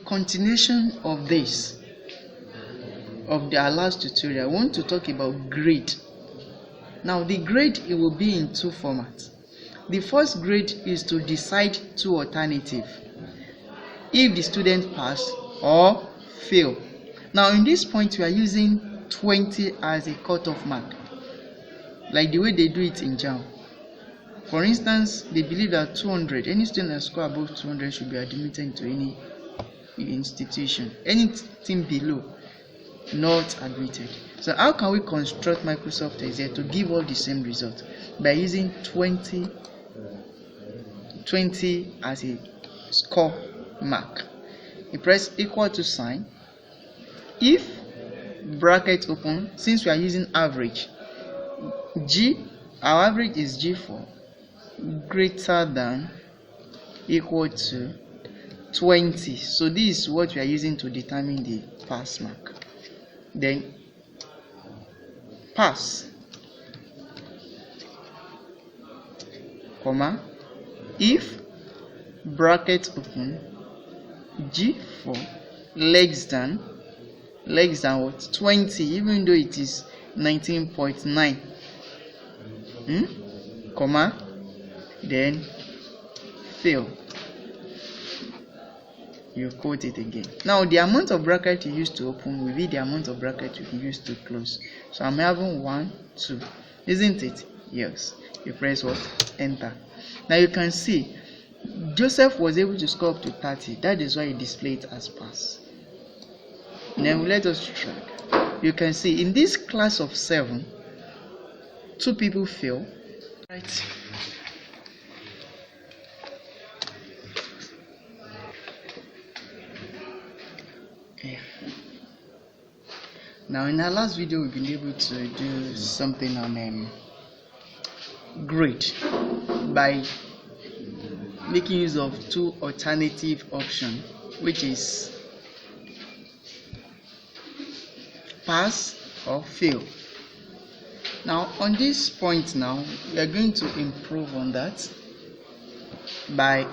Continuation of this, of our last tutorial, I want to talk about grade. Now the grade, it will be in two formats. The first grade is to decide two alternatives if the student pass or fail. Now in this point we are using 20 as a cutoff mark, like the way they do it in JAMB. For instance, they believe that 200, any student that score above 200 should be admitted into any institution. Anything below, not admitted. So how can we construct Microsoft Excel to give all the same result? By using 20 as a score mark. You press equal to sign. If bracket open, since we are using average, our average is G4 greater than equal to 20. So this is what we are using to determine the pass mark. Then pass, comma, if bracket open, G4 less than what? 20, even though it is 19.9, comma, then fail. You quote it again. Now the amount of bracket you use to open will be the amount of bracket you can use to close. So I'm having 1, 2, isn't it? Yes. You press what? Enter. Now you can see Joseph was able to score up to 30. That is why he displayed it as pass. Now let us track. You can see in this class of 7, 2 people fail. Right. Now in our last video we've been able to do something on grade by making use of two alternative options, which is pass or fail. Now on this point now we are going to improve on that by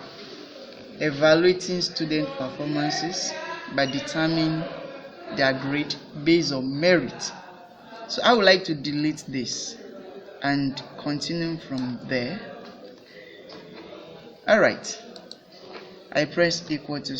evaluating student performances by determining their grade based on merit. So I would like to delete this and continue from there. Alright, I press equal to